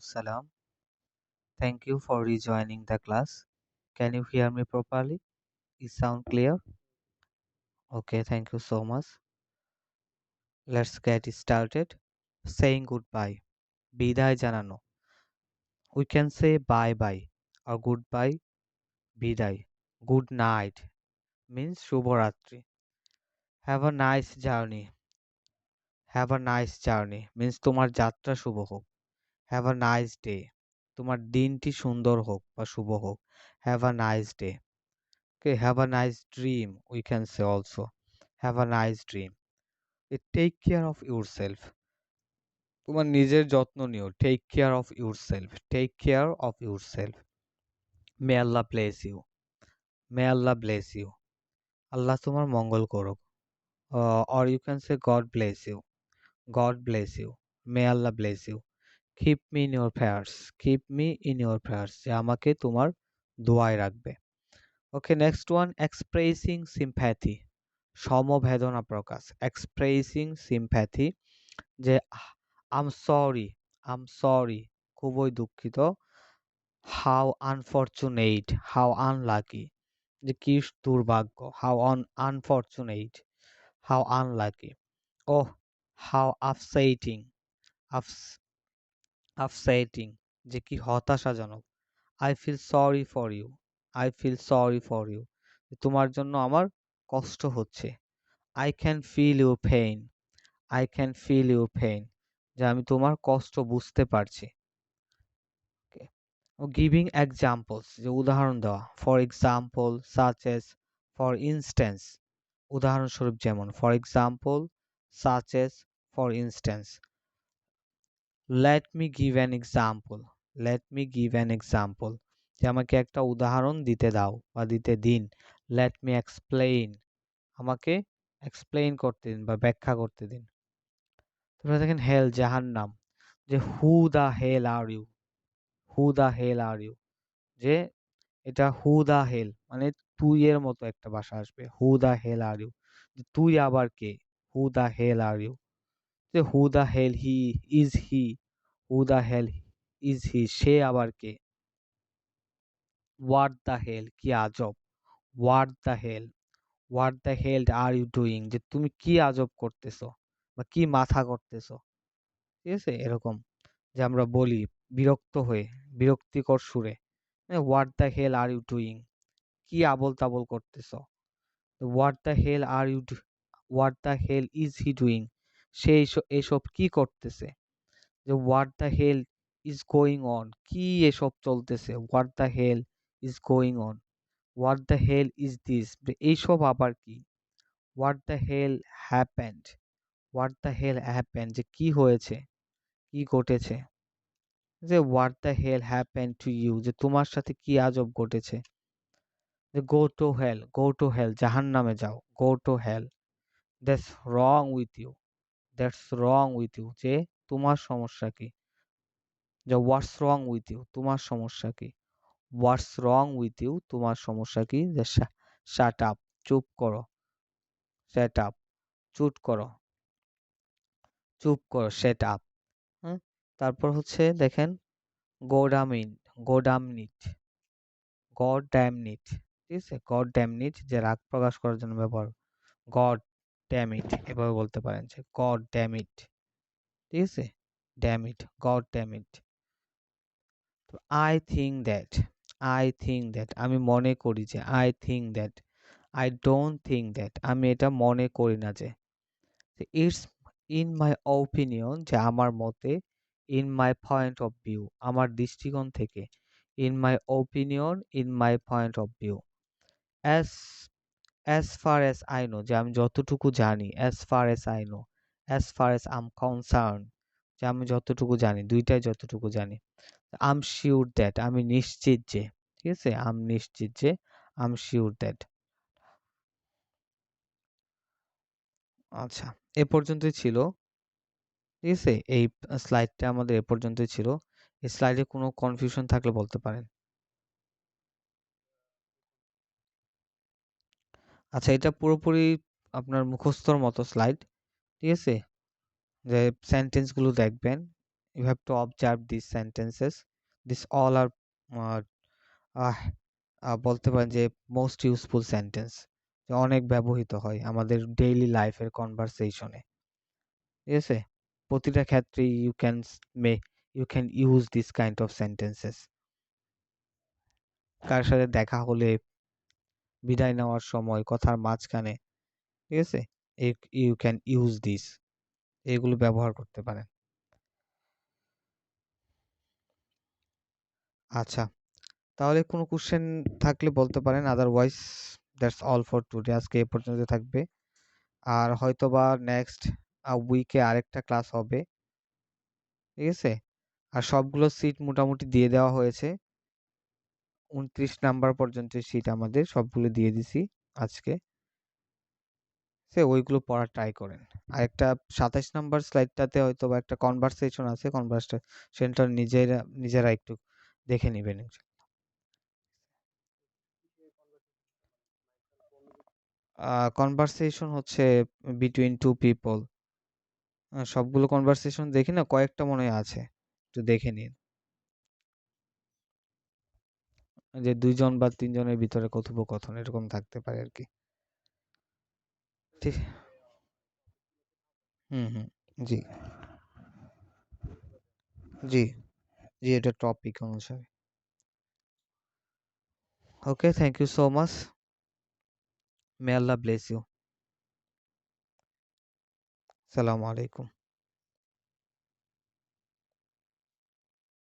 Salam. Thank you for rejoining the class. Can you hear me properly? Is sound clear? Okay, thank you so much. Let's get started. Saying goodbye. বিদায় জানানো. We can say bye bye or goodbye, বিদায়. Good night means শুভরাত্রি. Have a nice journey. Have a nice journey means তোমার যাত্রা শুভ হোক. Have a nice day. তোমার দিনটি সুন্দর হোক বা শুভ হোক. Have a nice day. Okay, have a nice dream, we can say also. Have a nice dream. Take care of yourself. তোমার নিজের যত্ন নিও. Take care of yourself. Take care of yourself. May Allah bless you. May Allah bless you. আল্লাহ তোমার মঙ্গল করুক. Or you can say God bless you. God bless you. May Allah bless you. Keep me in your prayers. Keep me in your prayers. যে আমাকে তোমার দোয়ায় রাখবে. Okay, next one, expressing sympathy. সমবেদনা প্রকাশ. Expressing sympathy যে I'm sorry, খুবই দুঃখিত. How unfortunate, how unlucky, যে কি দুর্ভাগ্য. How unfortunate, how unlucky. Oh, how upsetting, ups- upsetting, যে কি হতাশাজনক. I feel sorry for you, I feel sorry for you, তোমার জন্য আমার কষ্ট হচ্ছে. I can feel your pain, I can feel your pain, যে আমি তোমার কষ্ট বুঝতে পারছি. Okay. Giving examples, যে উদাহরণ দেওয়া. For example, such as, for instance, উদাহরণস্বরূপ যেমন. For example, such as, for instance. Let me give an example, let me give an example, যে আমাকে একটা উদাহরণ দিতে দাও বা দিতে দিন. Let me explain, আমাকে explain করতে দিন বা ব্যাখ্যা করতে দিন. তারপরে দেখেন হেল, জাহান্নাম, যে who the hell are you, who the hell are you, যে এটা who the hell মানে তুই এর মতো একটা ভাষা আসবে. who the hell are you, যে তুই আবার কে. who the hell are you, যে who the hell he, who the hell is he, সে আবার কে. what the hell, কি আজব. what the hell, what the hell are you doing, যে তুমি কি আজব করতেছো বা কি মাথা করতেছো. ঠিক আছে, এরকম যে আমরা বলি বিরক্ত হয়ে, বিরক্তিকর সুরে. What the hell are you doing, কি আবল তাবল করতেছো. What the hell are you, what the hell is he doing, সে এসব কি করতেছে. যে what the hell is going on, কি এসব চলতেছে. What the hell is going on, what the hell is this, এইসব আবার কি. What the hell happened, what the hell happened, যে কি হয়েছে, কি ঘটেছে. যে what the hell happen to you, যে তোমার সাথে কি আজব ঘটেছে. যে গো to hell, go to hell, জাহান্নামে যাও. Go to hell. That's wrong with you, that's wrong with you, যে তোমার সমস্যা কি. যে হোয়াটস রং উইথ ইউ, তোমার সমস্যা কি. হোয়াটস রং উইথ ইউ, তোমার সমস্যা কি. যে শাট আপ, চুপ করো. শ্যাট আপ, চুপ করো, চুপ করো. Shut up. হ্যাঁ, তারপর হচ্ছে দেখেন goddamn it, goddamn it, god damn it. ঠিক আছে, গড ড্যাম নিট, যে রাগ প্রকাশ করার জন্য ব্যবহার. গড ড্যাম ইট, এভাবে বলতে পারেন যে গড ড্যাম ইট. ঠিক আছে, damn it, god damn it. I think that, I think that, আমি মনে করি যে. I think that, I don't think that, আমি এটা মনে করি না যে. ইটস ইন মাই ওপিনিয়ন, যে আমার মতে. In my point of view, আমার দৃষ্টিকোণ থেকে. In my opinion, in my point of view. As as far as I know, যে আমি যতটুকু জানি. as far as I know, as far as I'm concerned, যে আমি যতটুকু জানি, দুইটাই যতটুকু জানি. I'm sure that, আমি নিশ্চিত যে. ঠিক আছে, আমি নিশ্চিত যে. I'm sure that. আচ্ছা, এ পর্যন্তই ছিল. ঠিক আছে, এই স্লাইডটা আমাদের এ পর্যন্তই ছিল. এই স্লাইডে কোনো কনফিউশন থাকলে বলতে পারেন. আচ্ছা, এটা পুরোপুরি আপনার মুখস্থর মতো স্লাইড. ঠিক আছে, যে সেন্টেন্স গুলো দেখবেন, You have to observe these sentences. This all are uh, আহ বলতে পারেন যে মোস্ট ইউজফুল সেন্টেন্স, অনেক ব্যবহৃত হয় আমাদের ডেইলি লাইফের কনভারসেশনে। ঠিক আছে, প্রতিটা ক্ষেত্রে you can use this kind of sentences. কার সাথে দেখা হলে, বিদায় নেওয়ার সময়, কথার মাঝখানে, ঠিক আছে, ইউ ক্যান ইউজ দিস, এগুলো ব্যবহার করতে পারেন। আচ্ছা, তাহলে কোনো কোশ্চেন থাকলে বলতে পারেন, otherwise that's all for today. আজকে এ পর্যন্ত থাকবে, আর হয়তোবা নেক্সট উইকে আরেকটা ক্লাস হবে। ঠিক আছে, আর সবগুলো সিট মোটামুটি দিয়ে দেওয়া হয়েছে। 29 নাম্বার পর্যন্ত সিট আমাদের সবগুলো দিয়ে দিছি আজকে। ওইগুলো পড়ার ট্রাই করেন। আর একটা 27 নাম্বার স্লাইডটাতে হয়তো বা একটা কনভারসেশন আছে, কনভারসেশনটা নিজেরা একটু দেখে নেবেন। কনভারসেশন হচ্ছে বিটুইন টু পিপল। সবগুলো কনভারসেশন দেখি না, কয়েকটা মনে হয় আছে, একটু দেখে নিন। যে 2 জন বা 3 জনের ভিতরে কথোপকথন এরকম থাকতে পারে আরকি। ঠিক। হুম। জি, জি, জি, এটা টপিক অনুসারে। Okay, thank you so much. May Allah bless you. সালামু আলাইকুম।